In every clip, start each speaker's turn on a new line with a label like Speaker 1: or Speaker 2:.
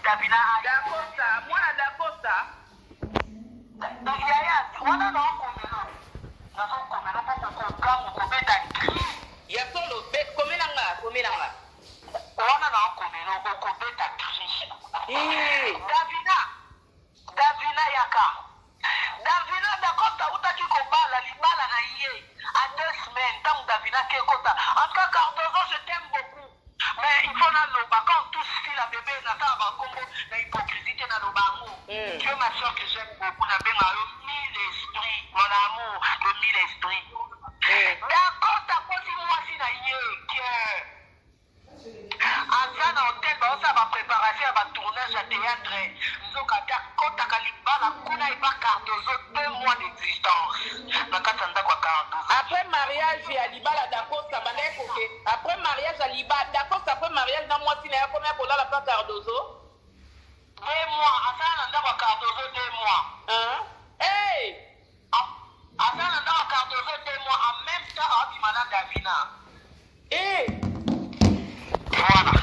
Speaker 1: Davina
Speaker 2: Dakosa, mwana Dakosa.
Speaker 1: Yaya, wana na okomelo. Nazo komelo ko kamu ko beta tri.
Speaker 2: Ya solo komelanga.
Speaker 1: Wana na okomelo ko beta tri. Davina yaka. Davina Dakosa utaki ko bala libala na iye. À 2 semaines, tant Davina ke kota. En tout cas, Cardozo, je t'aime beaucoup. Mais il faut na loba quand tous fils la bébé na ta ba kombo na hypocrisie na loba amour. Tu es ma soeur que j'aime beaucoup na benga le mille esprit, mon amour, le mille esprit. D'accord, t'as posé moi si na yé que Asa na hôtel ba osa ba préparation ba tournage à théâtre. Nzoka ta kota kalibala kuna iba Cardozo 2 mois d'existence. Na katanda kwa Cardozo.
Speaker 2: Après mariage ya libala Dakosa bandeko ke. Après mariage ya libala Dakosa après mariage na moi si na combien pour la pa Cardozo?
Speaker 1: 2 mois, asa na ndako Cardozo 2 mois.
Speaker 2: Hein? Hey!
Speaker 1: Asa na ndako Cardozo 2 mois en même temps abi madame Davina. Voilà.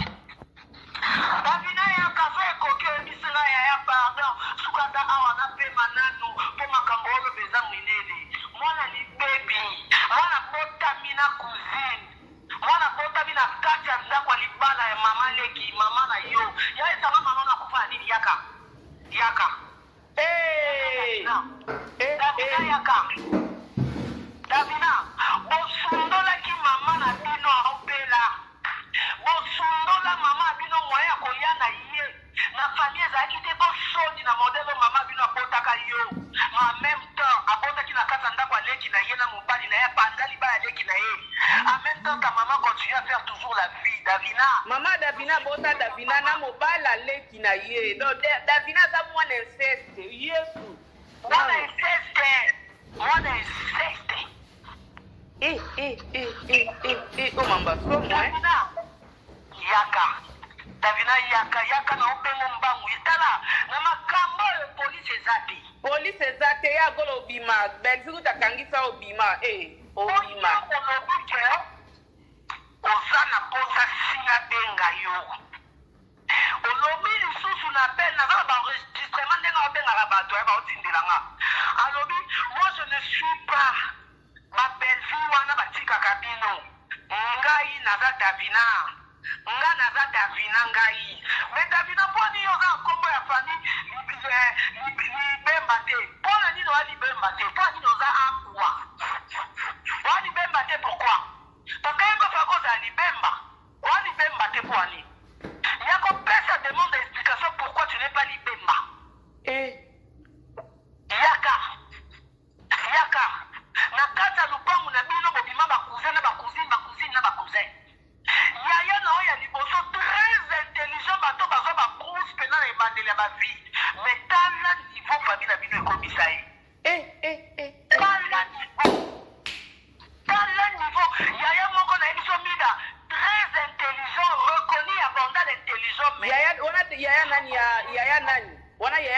Speaker 1: Davina ya kafe koke bisina ya pardon. Sukata awa na pe mananu po makambo olo beza mwinene. Mwana ni baby. Mwana bota mina cousine. Mwana bota mina kacha ndako libala ya mama leki, mama na yo. Ya esa mama na kufa nini yaka. Davina yaka. Davina, bosundola ki mama na bino aopela. Bosundola mama bino moya koya na ye. Na famille ezalaki te bosoni na modele mama bino abotaka yo. Ma en même temps, abotaki na kata ndako aleki na ye na mobali na ye panda libala aleki na ye. En même temps, ta maman continue à faire toujours la vie, Davina.
Speaker 2: Mama Davina bota Davina na mobala leki na ye. Donc Davina za mwana inceste. Yesu.
Speaker 1: Mwana inceste.
Speaker 2: Oh mamba so moi.
Speaker 1: Davina yaka na opengo mbangu itala na makambo ya police ezati
Speaker 2: ya golo bima benziku takangisa obima obima
Speaker 1: oza na posa singa benga yo olobi lisusu na belle naza ba enregistrement ndenge obengaka bato ya baotindelanga alobi moi je ne suis pas babelvi wana batikaka bino ngai naza Davina ngai mais Davina mponi yo oza nkombo ya fami libemba te mpona nini oya libemba te mpona nini oza apuwa oya libemba te pourquoi parce que yeko faka ozala libemba oya libemba te mpo ani yako pesa demande explication pourquoi tu n'es pas libemba yaka na kati ya lupangu na bino bobima bakousin na bakousin yaya na oyo ya liboso très intelligent bato bazwa babrousse pena na ebandeli ya bavie mais tala niveau famille na bino ekomisa ye tala niveau yaya moko na ye biso mida très intelligent reconnu abondant intelligent mais
Speaker 2: yaya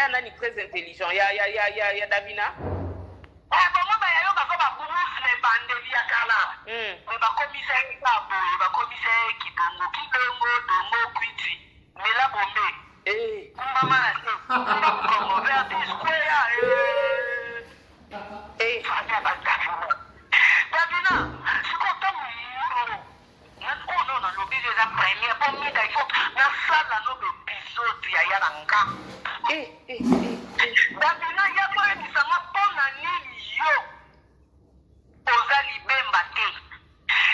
Speaker 2: nani très intelligent ya Davina
Speaker 1: bango bayayo bazwa babrousse na ebandeli ya kala me bakomisa ye kaboye bakomisa ye kidongo dongo kwiti mela bombe kumbama na se kumbakongo verdi square fanya badavina Davina sikota muyiro ono nalobi eza première po mida ifo nasala no bepisode yaya na nga Davina yako ebisanga mpona nini yo oza libemba te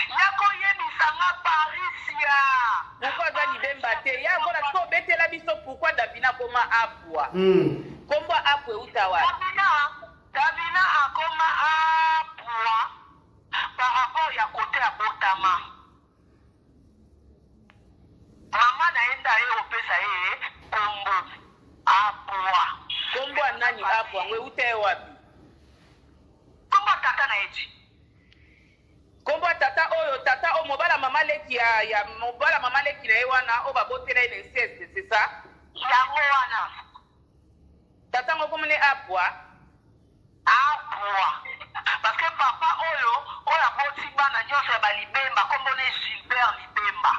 Speaker 1: yako yebisanga parisia
Speaker 2: pourquoi oza libemba te ya bona so obetela biso pourquoi Davina koma apwa kombo apwa euta wapi
Speaker 1: Davina akoma apwa par rapport ya kote ya botama mama naenda ye opesa ye kombo apwa
Speaker 2: kombo nani apwa ngwe ute wapi
Speaker 1: kombo tata na eti
Speaker 2: kombo tata o mobala mama leki ya mobala mama leki na ye wana o babotela ene inceste c'est ça
Speaker 1: yango wana
Speaker 2: tata ngo komone apwa
Speaker 1: parce que papa oyo aboti bana nyonso ya balibemba kombo ne Gilbert Libemba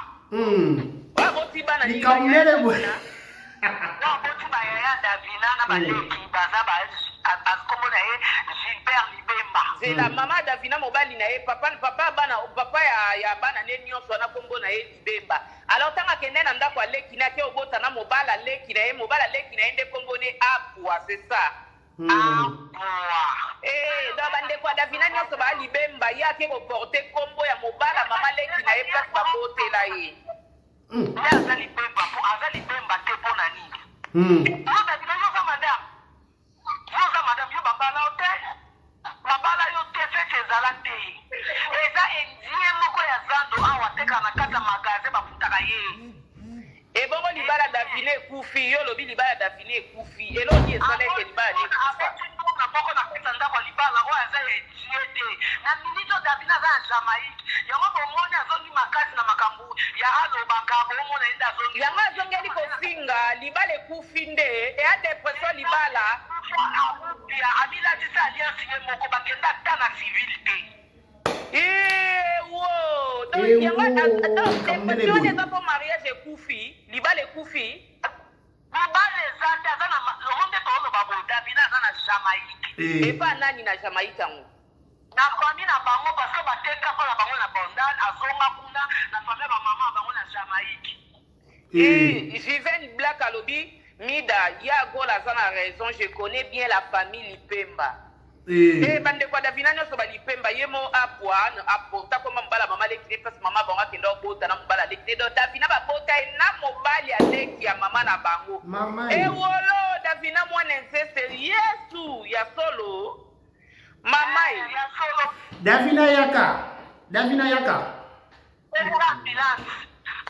Speaker 2: aboti bana
Speaker 3: likamulele mwe
Speaker 1: Non, boti bayaya Davina na baleki baza ba comme na ye Gilbert Libemba.
Speaker 2: C'est la maman Davina mobali na ye papa ya bana ne nyonso na kombo na ye Libemba. Alors tanga kende na ndako aleki na ke obota na mobala leki na ye mobala leki na ende kombo ne Apua, c'est ça. Dans bande kwa Davina nyonso ba Libemba ya ke ko porter kombo ya mobala mama leki na ye place ba bote la ye.
Speaker 1: Ya azali Libemba te pona nini. Yo Davina yo za madame. Yo madame yo babala hotel. Babala yo te fete ezala te. Eza indien moko ya zando awa teka na kata magasin bafutaka ye.
Speaker 2: Ebongo libala Davina ekufi yo lobi libala Davina ekufi eloni ezala ke libala ni kufa.
Speaker 1: Na boko na pesa ndako libala o aza ye diete. Na minito Davina za Jamaïque. Yango bomoni azongi makasi na makambu ya alo bakabo omona enda azongi.
Speaker 2: Yango azongeli kofinga libala ekufi nde e a depression libala.
Speaker 1: Ya abila disa alliance ye moko bakenda ta na civilité.
Speaker 2: Wow. Donc depression eza po mariage ekufi libala ekufi.
Speaker 1: Libala eza na lomonde tolo babo Davina za na Jamaïque.
Speaker 2: Epa nani na Jamaïque yango?
Speaker 1: Na famille na bango parce que bateka pa na bango na Bondal azonga kuna na famille ba maman bango na Jamaïque.
Speaker 2: Jiven Black alobi Mida ya gola za na raison, je connais bien la famille Lipemba. Bande kwa Davina nyonso ba Lipemba yemo Apua apota ko mbala mama leki parce mama bonga kendo bota na mbala leki do Davina ba bota na mobali aleki ya mama na bango. Wolo Davina mwana nzese Yesu ya solo. Mama
Speaker 1: ya solo.
Speaker 3: Davina yaka.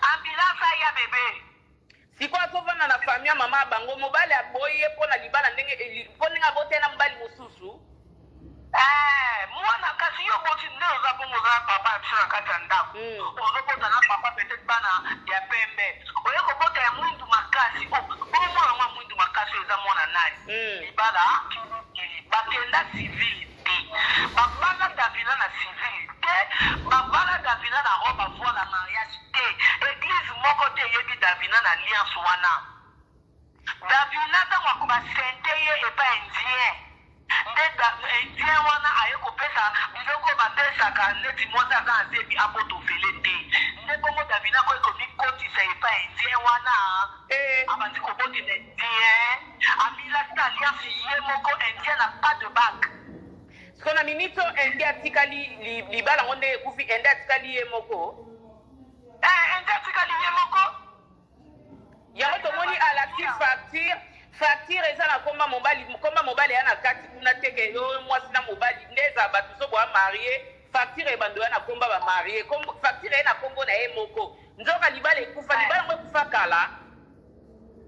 Speaker 1: Ambulance ya bébé.
Speaker 2: Sikwa sovana na famille mama bango mobali aboye pona libala ndenge poninga bote na mbali mususu.
Speaker 1: Mwana kasi yo boti nde oza bongo za papa tsina kata ndako. Ozobota na papa peut-être bana ya pembe. Oye kobota ya mwindu makasi. Mwana mwa mwindu makasi eza mwana nani. Libala bakenda civilité. Babana Davina na civilité. Babana Davina na robe voile na mariage te. Église moko te yebi Davina na alliance wana. Davina tango akoba sente ye epa indien. Indien wana aye kopesa biloko batesaka neti mwasi aza azebi abotofele te. Nde bongo Davina ko ekomi kotisa epa indien wana. Abandi kobotela indien. Amila ta alliance ye moko indien na pas de bac.
Speaker 2: Kona minito ende atikali libala ngonde ekufi ende atikali ye moko.
Speaker 1: Ende atikali ye moko.
Speaker 2: Yango tomoni alaki facture eza na komba mobali ya na kati kuna teke yo mwasi na mobali ndeza batu so bwa marié facture ebando ya na komba ba marié facture ena kombo na ye moko nzoka libala ekufa libala ngo ekufa kala.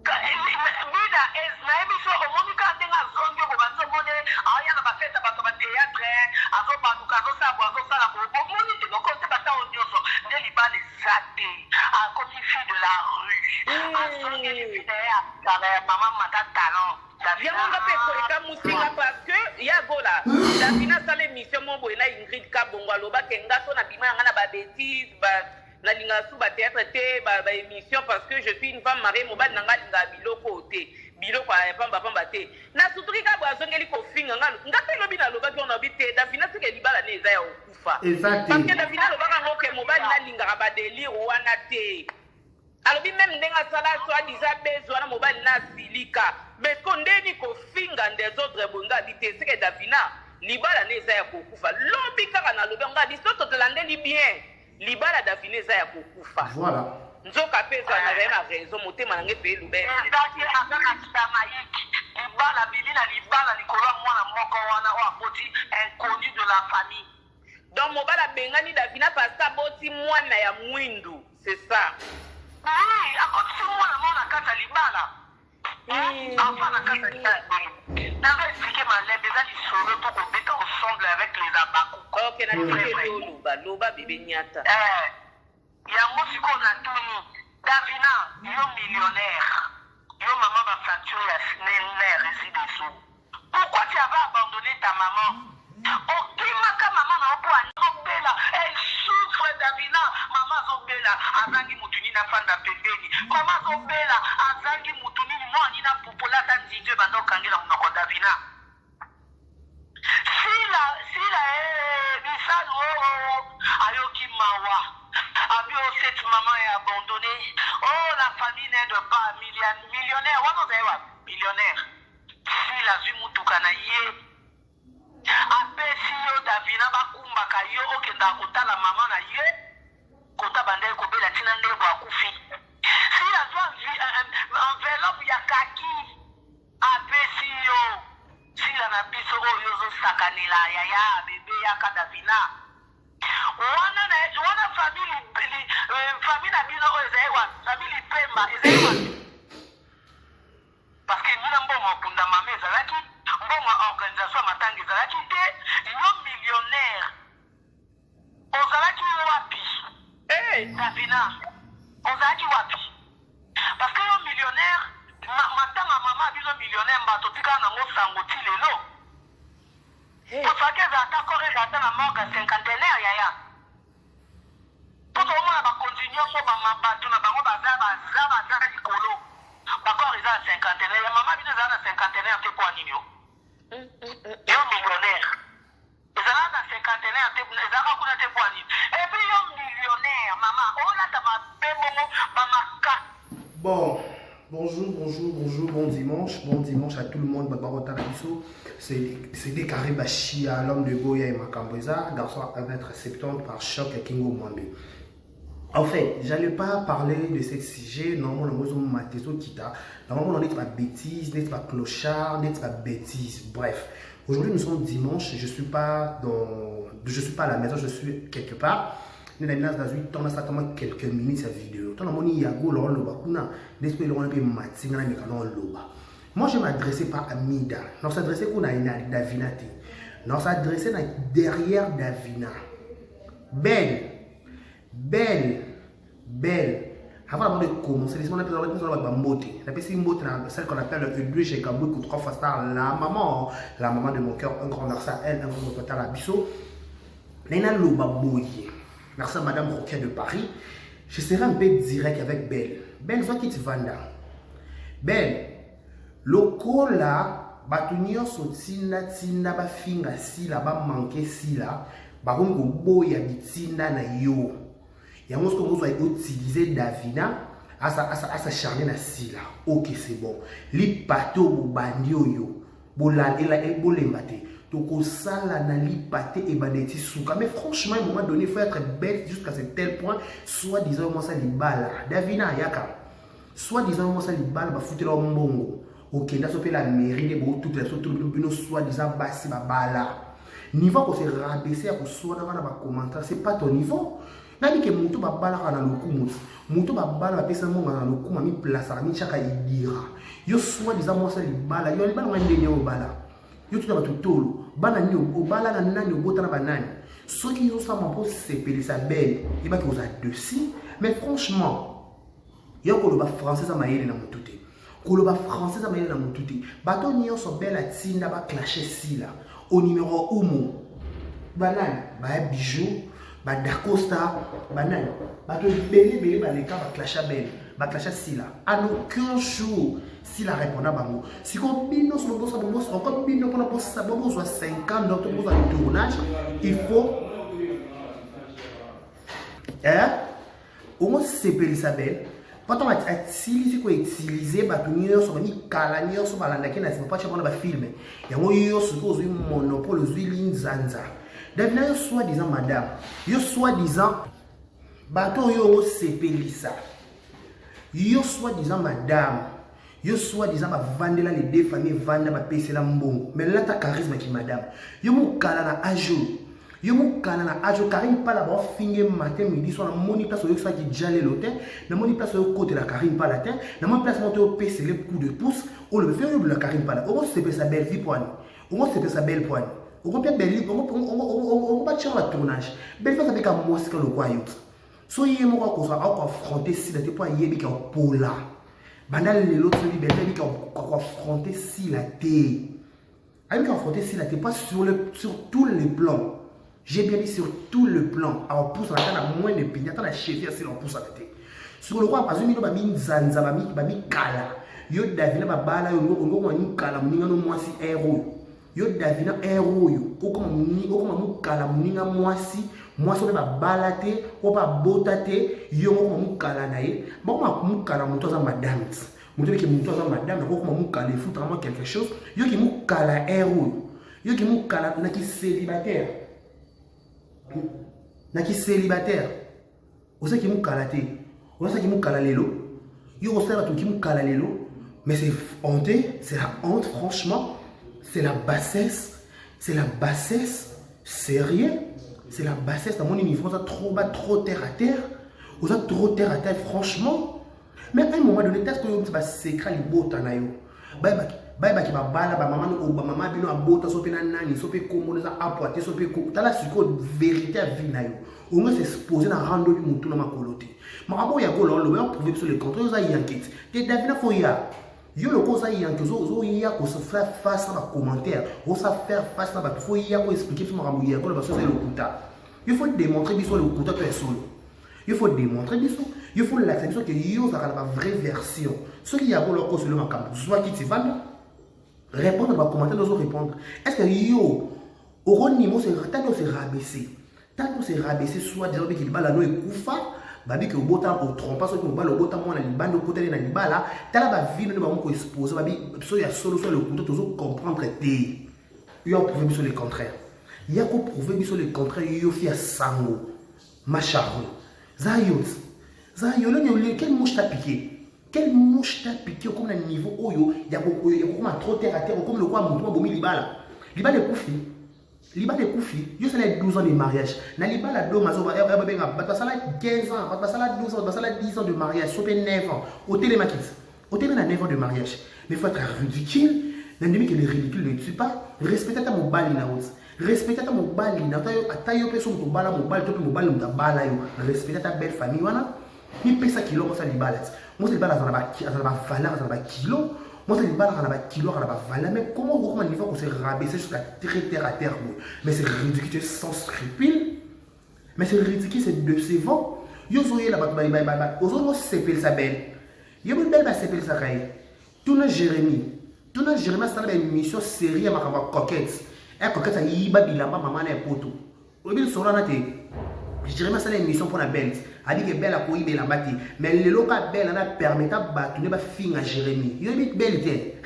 Speaker 1: Mida na ebiso omonika ndenga zongi ko bazomone aya na bafeta bato ba théâtre azobanduka azosabwa azosala ko bomoni te ko konte bata onyoso nde libala zate a comme fille de la rue azongi fille ya maman mata talent.
Speaker 2: Yango nga pe ko eka musinga parce que ya gola Davina sala émission mombo na Ingrid Kabongo aloba ke ngaso na bima nga na ba bêtise na linga su ba théâtre te ba émission parce que je suis une femme mariée mobali nanga linga biloko te biloko ya pamba te na sutuki ka bwa zongeli ko finga nga pe lobi na loba ko na bi te Davina sike libala ne eza ya okufa parce que Davina loba ka ngoke mobali na linga ba délire wana te alobi même ndenga sala so adiza bezo na mobali na silika mais ko ndeni ko finga des autres bonga bi te sike Davina libala ne eza ya okufa lobi kaka na lobi nga biso to telandeli bien libala Davina eza ya kokufa.
Speaker 3: Voilà.
Speaker 2: Nzoka pesa na vraiment raison motema nange pe lube.
Speaker 1: Ezaki azana Jamaïque. Libala bilina libala likolo mwana moko wana o apoti inconnu de la famille.
Speaker 2: Donc mobala bengani Davina pasta boti mwana ya mwindu, c'est ça.
Speaker 1: Oui, akoti mwana kata libala. Enfin na kata libala. N'avait expliqué ma lèvre, les amis solo to kobeta ensemble avec les abakou.
Speaker 2: OK, na tike loba bébé nyata.
Speaker 1: Yango siko na tuni. Davina, yo millionnaire. Yo maman va facture ya Snellner ici dessous. Pourquoi tu avais abandonné ta maman? Okimaka maman na opo anobela. Elle souffre Davina. Maman zobela azangi mutuni na fanda pembeni. Maman zobela azangi mutuni Davina. Sila bisalo ayoki mawa. Abi o cette maman est abandonnée. Oh, la famille n'aide pas millionnaire. Millionnaire. Sila zimutuka na ye. Apesi yo Davina bakumbaka yo okenda kotala mama na ye. Kota bandele kobela tina ndeko akufi. Si azwa enveloppe ya kaki apesi yo. Sila na biso oyo ozosakanela yaya bebe yaka Davina. Wana famille na bino oyo ezali wapi? Famille Pemba ezali wapi? Parce que nina mbongo okunda mama ezalaki, mbongo organisation ya matanga ezalaki te, yo millionnaire. Ozalaki wapi? Davina, ozalaki wapi? Parce que yo millionnaire, matanga mama bino millionnaire mbato tika nango sango ti lelo. Ozalaki ezalata kore ezalata na morgue cinquantenaire yaya. Poto omona bakontinue so bamabatu na bango baza likolo. Bakore eza na cinquantenaire, ya mama bino ezala na cinquantenaire te po anini yo? Yo millionnaire. Ezala na cinquantenaire te, ezala kuna te po anini. Et puis yo millionnaire, maman, olata mabe momo bamaka.
Speaker 3: Bon, bonjour, bon dimanche à tout le monde. Babarota Rabiso, c'est des carrés Bachia, l'homme de Goya et Makambouza, garçon à 1m70 par choc à Kingo Mwambe. En fait, j'allais pas parler de ce sujet, normalement, on n'est pas bêtise, n'est pas clochard, n'est pas bêtise, bref. Aujourd'hui, nous sommes dimanche, je suis pas à la maison, je suis quelque part. Nous avons quelques minutes cette vidéo. Moi, je m'adressais pas à Mida. Je m'adressais à Davina. Je m'adressais derrière Davina. Belle. Avant de commencer, laissez-moi celle qu'on appelle le Edoué chez Kabou, trois fois star, la maman de mon cœur, un grand merci à elle, un grand merci à la bisso. Léna Lobaboye. Merci à Madame Roquet de Paris. Je serai un peu direct avec Belle. Belle, soit qui te vanda. Belle, loko là, batunio sotina tina ba finga si là, ba manqué si là, ba kongo boya bitina na yo. Ya mos ko vous utiliser Davina à sa charner na si là. OK, c'est bon. Li pato bo bandio yo. Bola ela e bolembate. Toko sala na li pate et badeti souka. Mais franchement, à un moment donné, il faut être bête jusqu'à ce tel point. Soit disant moi ça li bala. Davina yaka. Soit disant moi ça li bala ba foutre la mbongo. OK, là ça fait la mairie de bo toutes les autres bino soit disant bassi ba bala. Niveau qu'on s'est rabaissé à soit dans ba commentaire, c'est pas ton niveau. Nani ke mutu ba bala kana lokumu. Mutu ba bala ba pesa monga na lokuma mi place mi chaka idira. Yo soit disant moi ça li bala. Yo li bala ngende yo bala. Yo tout d'abord tout bana ni obala na nani obota na banani ceux qui ont ça pour s'épeler sa belle il va que vous a dessus mais franchement yo ko loba français ça maïle na mututé ko loba français ça maïle na mututé bato ni yo so belle atinda ba clasher si là au numéro 1 banani ba bijou ba dacosta banani bato belé ba les cas ba clasher belle ba clasher si là à aucun jour. Si la répondant bango, si on bino sur le boss, encore bino pour la boss, ça bon soit 50 d'autres boss à tournage, il faut au moins s'épeler sa belle. Pourtant utiliser quoi utiliser batunio sur mi kalanio sur balanda qui n'a pas chez moi ba film. Et moi yo sur cause monopole zuili nzanza. Davina yo soit disant madame, yo soit disant bato yo s'épeler ça. Yo soit disant madame. Yo soit disant ba vandela les deux familles vanda ba pese la mbongo mais là ta charisme qui madame yo mu kala na ajo Karine pas là-bas finge matin midi soit na moni place yo ça qui jale l'hôtel na moni place yo côté la Karine pas la terre na moni place monter au pese les coups de pouce ou le faire de la Karine pas là on se fait sa belle vie poigne on se fait sa belle poigne on peut belle on va tirer la tournage belle fois avec un mosque le quoi yo so yé mo ko ça affronter si la te pas yébi ka pola bandal les autres liberté qui ont affronté si la thé. Avec affronter si la thé pas sur tous les plans. J'ai bien dit sur tout le plan. Alors pousse la canne à moins de pignata la chefia si l'on pousse à la thé. Sur le roi pas une ba mi zanza ba mi kala. yo davina babala yo ngoma mukala muninga no mwasi ero yo davina ero yo okoma mukala muninga mwasi ope babala te opa bota te yo ngoma mukala na ye bakoma mukala mutu aza madame mutu ki mutu aza madame okoma mukala il faut vraiment quelque chose yo ki mukala ero yo ki mukala na ki célibataire osa ki mukala te osa ki mukala lelo yo osala to ki mukala lelo. Mais c'est honteux, c'est la honte, franchement. C'est la bassesse. C'est la bassesse. Sérieux. C'est la bassesse. Dans mon niveau, on a trop terre à terre. On a trop terre à terre, franchement. Mais à un moment donné, est-ce que vous avez secret les bottes en ayo? Bye ki babala ba maman bino abota sope na nani sope komo na apoate sope ko tala siko vérité à vie na yo. On va s'exposer na rando du mutu na makolote. Marabo ya golo le meilleur prouver sur les contrôles za yankit. Te davina foya. Yo le cosa yank zo ya ko se faire face à ma commentaire. On sa faire face à ba foya ko expliquer sur marabo ya golo ba so c'est le kuta. Il faut démontrer biso le kuta to solo. Il faut démontrer biso. Il faut l'accepter que yo ça la vraie version. Ce qui y a golo ko sur le makam. Soit qui te vend. Répondre à ma commentaire, nous répondre. Est-ce que yo, au niveau, c'est rabaissé. Tant que c'est rabaissé, soit disant qu'il va la noix et koufa, babi que au beau temps, au trompe, soit qu'on va le beau temps, on a les bandes de côté, on a les balles, t'as la vie, nous avons exposé, babi, soit il y a solo, soit le couteau, toujours comprendre, traiter. Il y a prouvé sur le contraire. Il y a prouvé sur le contraire, il y a fait sango, macharou. Zayot, quel mouche t'a piqué? Quelle mouche t'a piqué comme un niveau oyo, il y a comme un trop terre à terre, comme le roi Moutoua Bomi Libala. Libala est koufi. Libala est koufi. Yo ça 12 ans de mariage. Na Libala do mazo ba 15 ans, ba sala 12 ans, ba sala 10 ans de mariage, sope 9 ans. Au télémakis. Au télé na 9 ans de mariage. Mais il faut être ridicule. L'ennemi que le ridicule ne tue pas. Respectez ta mobile na hausse. Respectez ta mobile na tayo pe so mobile mobile mobile yo. Respectez ta belle famille wana. Ni pesa kilo ko sa Libala. Moi, c'est pas la valeur, la kilo. Moi, c'est pas la kilo, la valeur. Mais comment vous niveau qu'on s'est rabaissé jusqu'à très terre à terre? Mais c'est ridicule, sans scrupule. Mais c'est ridicule, c'est de ce vent. Yo soyez là-bas, aux s'appelle sa belle. Yo une belle s'appelle sa caille. Tout le Jérémie, c'est une mission série à ma coquette. Et coquette, il y a bilamba, maman et poto. Au lieu de se rendre, Jérémie, c'est une mission pour la belle. A dit que belle a couillé belle en bâti. Mais le local belle en a permis de battre ne pas finir à Jérémie. Il est belle était.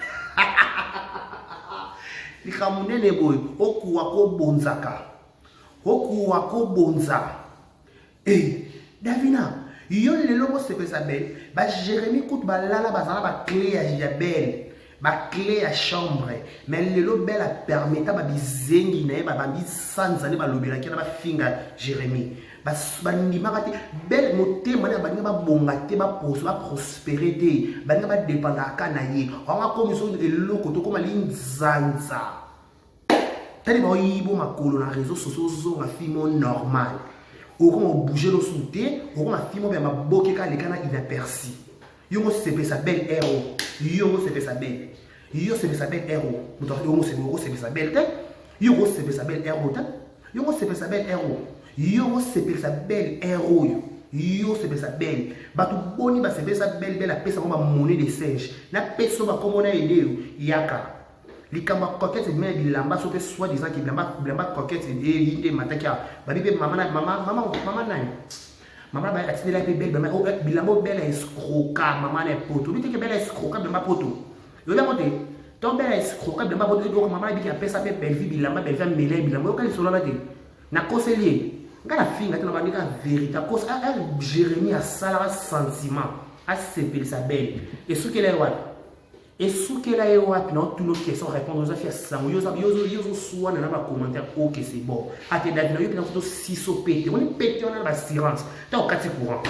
Speaker 3: Les Camerounais ne boy. Okuwako bonzaka. Okuwako bonza. Eh, Davina. Yo le logo se fait sa belle. Bah Jérémie coûte bah là bazana bah clé à belle. Bah clé à chambre. Mais le logo belle a permis de bah bizengi na bah bandi sans aller bah lobby qui na bah finir Jérémie. Bandimaka belle moté mana banga ba bonga te ba prospérité banga ba dépendre kana ye on a comme so eloko to comme linzanza tali ba yibo makolo na réseaux sociaux zo ma fimo normal o comme bouger le souté o comme fimo ba maboke ka lekana inaperçu yo mo sepe sa belle héros yo sepe sa belle héros muto yo mo sepe sa belle te yo mo sepe sa belle héros te yo mo sepe sa belle héros. Yo sepe sa belle héros. Yo sepe sa belle. Batu boni ba sepe sa belle la pesa comme monnaie de singe. Na peso ba comme on a aidé yaka. Li kamba coquette mais bilamba so pe soit disant que bilamba coquette et inde matakia. Ba bibe maman nani. Maman ba atine la belle ba o bilamba belle escroca maman ne poto. Bi te que belle escroca bilamba poto. Yo la monte. Ton belle escroca bilamba poto do maman bi ki pesa pe belle vie bilamba belle femme mêlée bilamba ko li solo la te. Na conseiller la fille, la vérité, à cause de Jérémie a ça sentiment, à s'épeler sa belle. Et ce qu'elle est, et ce qu'elle est, non, toutes nos questions répondre aux affaires sans yo soit dans un commentaire, ok, c'est bon. À tes dates, il y a une si pété, on est pété, on a l'assurance. T'as au 4 courant.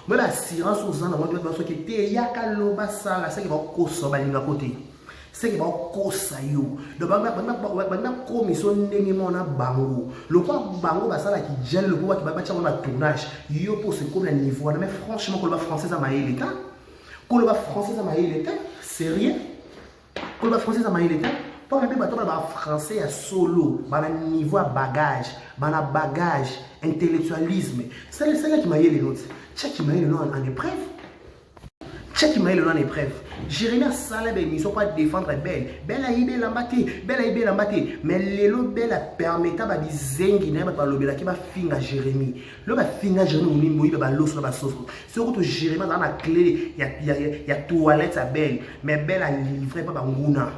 Speaker 3: Mais l'assurance aux gens, on doit dire que t'es yakaloba ça, c'est qui va causer à côté. C'est qui va causer yo. Donc bana commission ndenge mona bango. Le quoi bango ba sala qui gèle le quoi qui va battre un tournage. Yo pour ce comme le niveau mais franchement que le français ça m'a l'état. Que le français ça m'a l'état. Sérieux? Que le français ça m'a l'état. Pas même bateau ba français à solo, ba niveau bagage, ba bagage, intellectualisme. C'est là qui m'a les notes. Check qui m'a les notes en épreuve. Check Maël en épreuve. Jérémie a salé des missions pour défendre Belle. Belle a yibé l'ambaté. Belle a yibé l'ambaté. Mais l'élo Belle a permis à bizengi n'a pas l'obéla qui va finir Jérémie. Le va finir Jérémie ou il va l'os va sauce. Sur que Jérémie dans la clé, il y a toilette à Belle. Mais Belle a livré pas Banguna.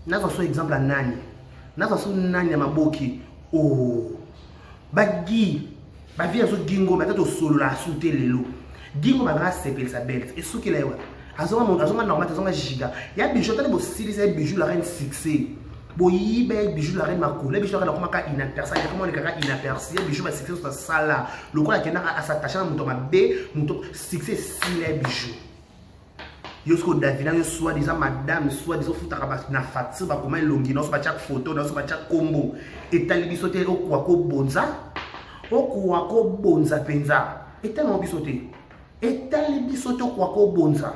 Speaker 3: N'a pas son exemple à Nani. N'a pas son Nani à Maboki. Oh. Bagi. Bavi à son gingo, mais au solo la sauter l'élo. Gingo va s'appeler sa belle et ce qu'il est azonga normal azonga giga ya bijou tane bo style c'est bijou la reine succès bo yibe bijou la reine makolo bijou la reine comme ka inaperçu comment les kaka inaperçu bijou ba succès sur sala le quoi qui na à s'attacher à muto mabe muto succès style bijou yosko davina yo soit disant madame soit disant futa na fatsi ba comment longi no so ba chaque photo no so ba chaque combo et tali bisoté ko kwa ko bonza penza et tellement bisoté etali bisoto kwa ko bonza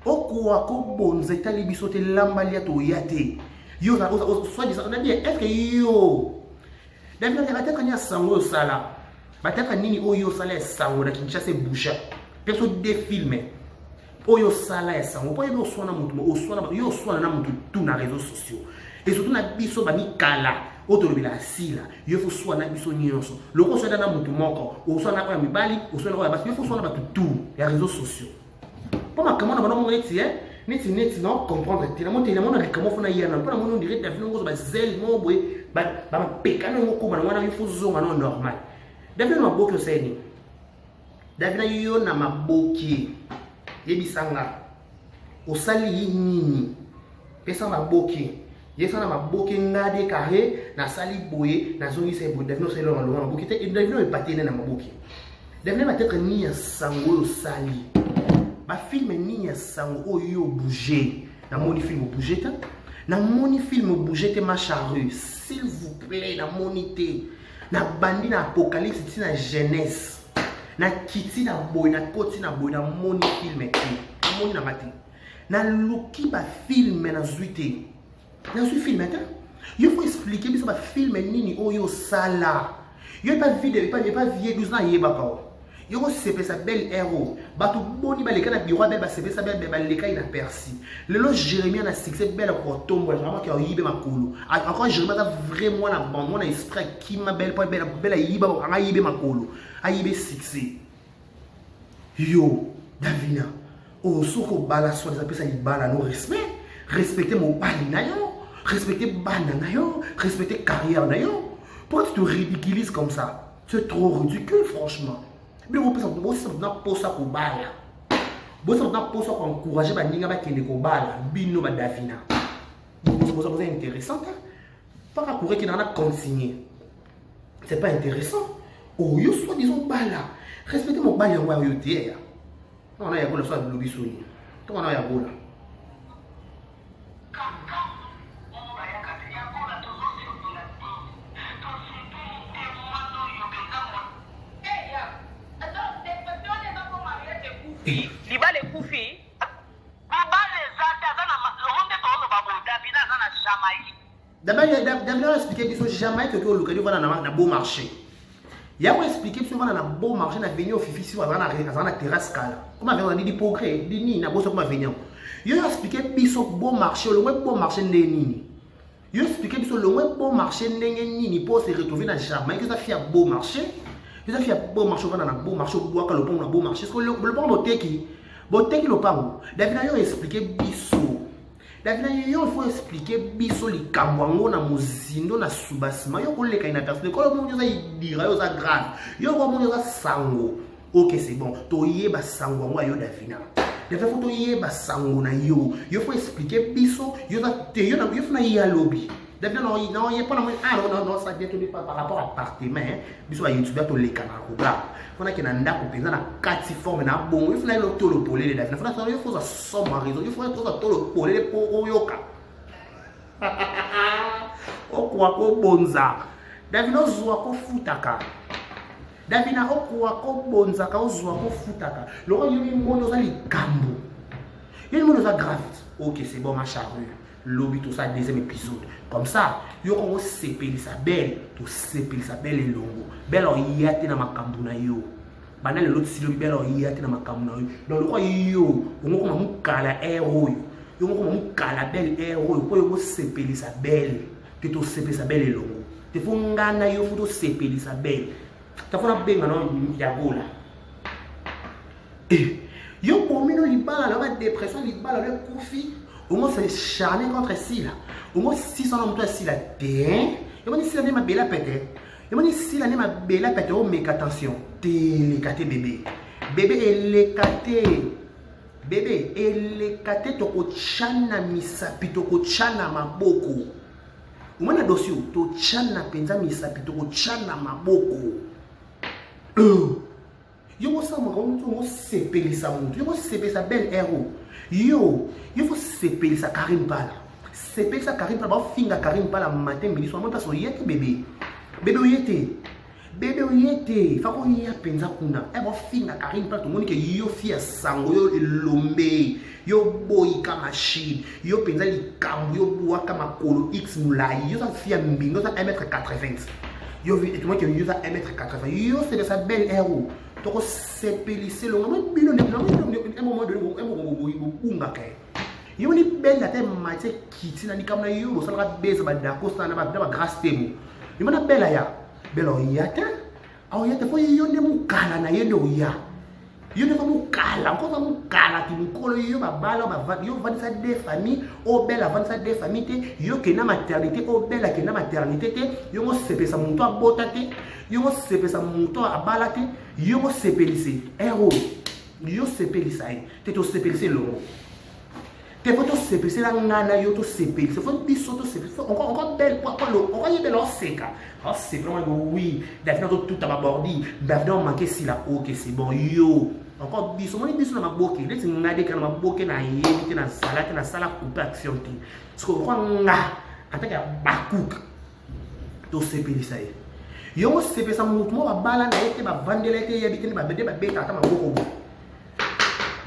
Speaker 3: okuwa ko bonza etali bisoto lambali to yate yo na soit disant on a dit est-ce que yo David a peut-être ni sango sala peut-être nini oyo sala sango na Kinshasa boucha perso de filmer oyo sala sango po yo sona mutu yo sona na mutu tout na réseaux sociaux et surtout na biso ba mikala otolobela sila yo faut soit na biso nyonso loko soit na mutu moko o soit na kwa mibali o soit na kwa basi yo faut soit na batu tout les réseaux sociaux pour ma comment na bana mo neti non comprendre te na mo te na mo na comment faut na yana pour na mo dirait David ngo ba zel mo boy ba pekana ngo ko bana wana yo faut zonga non normal David maboki oseni David yo na maboki yebisanga osali nini pesa maboki yesana maboki ngade carré na sali boye na zongi se bo David no selo malonga maboki te David no epatene na maboki David na peut-être ni ya sango sali ba film ni ya sango oyo bouger na moni film bouger ta na moni film bouger te ma charrue s'il vous plaît na monité na bandi na apocalypse ti na jeunesse na kiti na boy na koti na boy na moni film te na moni na mati na luki ba film na zuite na suis film ta il faut expliquer biso ba film nini oyo sala yo pas vidéo pas vieux 12 na yeba ka yo ko sepe sa belle héros batu boni ba lekana biro belle ba sepe sa belle ba leka ina persi lelo Jérémie na succès belle pour tomber vraiment qui yibe makolo encore Jérémie ta vraiment na bande na esprit qui ma belle pas belle yiba anga yibe makolo a yibe succès yo Davina o soko bala so des apesa ibala no respecter mon bali na yo respecter bana na yo respecter carrière na yo pourquoi tu te ridiculises comme ça c'est trop ridicule franchement. Mais on peut encourager ba ninga ba kende ko bala bino ba Davina. C'est intéressant pas à courir qui n'en a consigné. C'est pas intéressant. Oh yo soit disons bala. Respectez mon bala wa yo tie. On a ya gola soit lobi soni. To on a ya gola.
Speaker 2: Libale kufi
Speaker 1: libale zata zana ronde tolo babo Davina zana Jamaïque
Speaker 3: David a expliqué biso Jamaïque que le Canada na beau marché. Il a expliqué biso na beau marché na venir au fifi si na terrasse kala. Comment on dit progrès, dit ni na bosso comme venir. Il a expliqué biso beau marché, le beau marché nini. Il a expliqué biso le beau marché nini pour se retrouver dans Jamaïque, ça fait beau marché. Ils ont fait un beau marché, on a un beau marché, on a un beau marché. Parce que le pont boteki le pont. David a expliqué biso. David il faut expliquer biso les kamwango na muzindo na subasima. Yo ko leka ina personne. Ko mo nyoza idira yo za grave. Yo ko mo nyoza sango. OK, c'est bon. To yeba sango ngo yo Davina. David faut to yeba sango na yo. Yo faut expliquer biso yo za te yo na ya lobby. David non, il n'y a pas non, ça vient tout par rapport à appartement. Biso à YouTube, to les canards. On a qui n'a pas de na quatre formes na bon. Il faut aller au tolo polé David. Il faut ça somme raison. Il faut aller au tolo polé pour oyoka. O kwa ko bonza. David no zwa ko futaka. David na o kwa ko bonza ka o zwa ko futaka. Le roi yumi mono za likambo. Il mono za grave. OK, c'est bon ma charrue. Lobby tout ça deuxième épisode comme ça yo ko sepeli sa belle to sepeli sa belle longo belle o yate na makambu na yo Bana l'autre si le bel y a ma camna. Dans le roi yo, on comme un cala héros. Yo comme un cala belle héros. Pour yo sepeli sa belle. Que to sepeli sa belle longo. Te faut ngana yo faut sepeli sa belle. Ta faut na benga non ya gola. Et yo pour mino libala la dépression libala le koufi. Au moins c'est charné contre si là. Au moins 600 ans toi si là t'es. Yo mani si la ma belle pété. Yo mani si la ma belle pété au méga attention. Télécaté bébé. Bébé élécaté. Bébé élécaté toko chana misapi toko chana maboko. Umana dossier to chana penza misapi toko chana maboko. Yo mo sa mo mo sepeli sa mutu. Yo mo sepeli sa belle héros. Yo faut sepeli sa Karim Pala. Sepeli sa Karim Pala ba finga Karim Pala matin midi soir mo pas so yete bébé. Bébé oyete. Bébé oyete, fa ko ya penza kuna. E bo finga Karim Pala to moni ke yo fia sango yo lombe. Yo boy ka machine. Yo penza likambo yo boa ka makolo X mulai. Yo sa fia mbingo sa 1m80. Yo vi et moi que yo sa 1m80. Yo c'est de sa belle héros. Donc c'est pelissé le moment bino ne un moment donné un moment bunga kai yo ni belle la tête mate kiti na likamna yo lo sala beza ba da ko sana ba grâce temu yo mana belle ya belle ya ta au ya te fo yo ne mu kala na yo ndo ya yo ne fa mu kala ko fa mu kala ti mu kolo yo ba bala ba yo va sa des familles au belle avant sa des familles te yo ke na maternité au belle ke na maternité te yo mo sepe sa mu to abota te yo mo sepe sa mu to abala te yo mo sepelise héros yo sepelisa te to sepelise lo te faut to sepelise la ngana yo to sepelise faut biso to sepelise encore belle quoi lo on va y belle seka oh c'est vraiment oui d'ailleurs tout abordi d'ailleurs manquer si la OK c'est bon yo encore biso mo ni biso na maboke leti ngade kana maboke na yebite na sala couper action ti parce que quoi nga ataka bakuk to sepelisa yo mo sepe sa mutu mo bala na ete ba vandela ete yebite ni ba bede ba beta ata maboko bo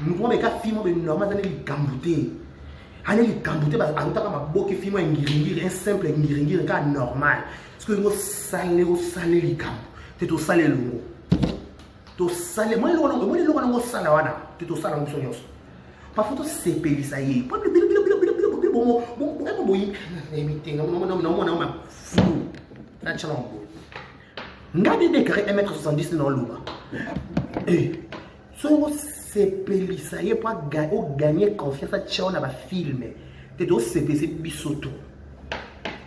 Speaker 3: mutu mo be ka fimo be normal dans les gambouté ana li gambouté ba anta ka maboke fimo ngiringiri un simple ngiringiri ka normal parce que mo salé li gambo te to salé longo to salé mo lo ngo sala wana te to sala muso nyos parfois to sepe li sa ye pas bilo bon yi emite non ma fou na chalon ngade déclaré 1m70 dans l'eau. Et si on sepeli ça y est pour gagner confiance à tchao na ba film. Te do sepeli bisoto.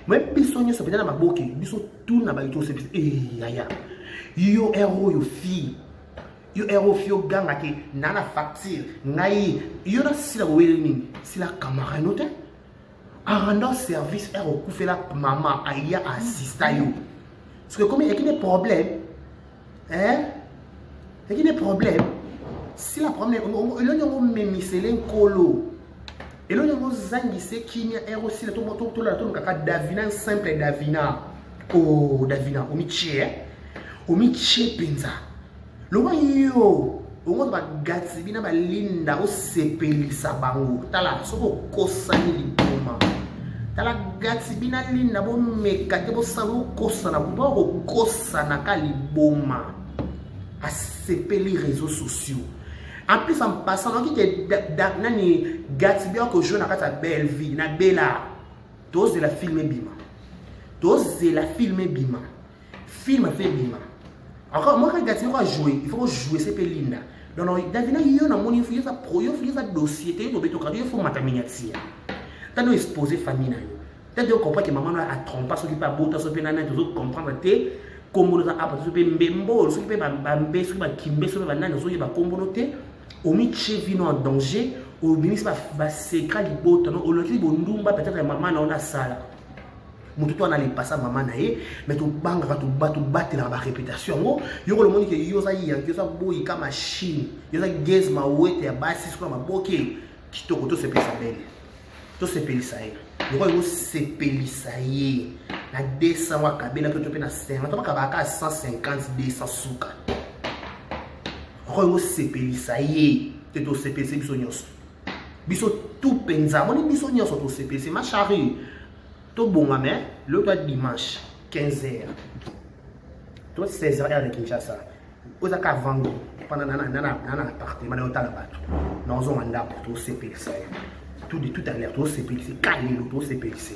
Speaker 3: Moi bisonyo so peut-être na maboki, bisoto na ba ito sepeli. Eh yaya. Yo héros yo fi. Yo héros fi yo ganga ke nana facture. Ngai yo na sila welini, sila camarade note. En rendant service héros ku fait la maman aya assista yo. Parce que comme il y a des problèmes, hein? Il y a des problèmes. Si la problème, il y a même c'est colo. Et là, il y a zangi c'est qui est aussi le tout la tout kaka Davina simple Davina. Oh Davina, au miché penza. Le wa yo, au moins ba gatsi bina ba linda o sepeli sabango. Tala soko kosani liboma. Tala gatsi bina linda bo mekate bo salo kosana bo kosana kaliboma a sepeli réseaux sociaux. En plus en passant donc qui nani gatsi bien que jeune akata belle vie na bella dose de la filmer bima. Dose de la filmer bima. Film fait bima. Encore moi quand gatsi va jouer, il faut jouer sepeli linda. Donc Davina yo na moni faut ça pro yo faut ça dossier te to beto il faut mataminiatia. T'as exposé famille na yo. T'as de comprendre que maman a trompé ce qui pas beau, t'as ce que nana tu comprendre te comme nous a pas ce que mbembo, ce qui pas bambé, ce qui pas kimbe, ce qui pas nana, ce qui pas communauté, au miche vino en danger, au ministre va secret libota non, au loti bondumba peut-être maman na ona sala. Mutu to na le passa maman na ye, mais tu banga tu battre la réputation. Yo le monde que yo ça y a, que ça boy ka machine, yo ça gaz ma wete ya basi quoi ma boké, qui to koto se pesa belle. To se pelisa ye. Le roi se pelisa ye. Na 200 wa kabela to pe na 50. To ba ka 150 200 suka. Roi se pelisa ye. Te to se pelisa biso nyos. Biso tout penza. Moni biso nyos to se pelisa ma chérie. To bonga mais le toi dimanche 15h. To 16h heure de Kinshasa. ozaka vendre pendant nana appartement na otala bato na ozonga ndako tosepelisa yo tout à l'heure tosepelisa kalelo tosepelisa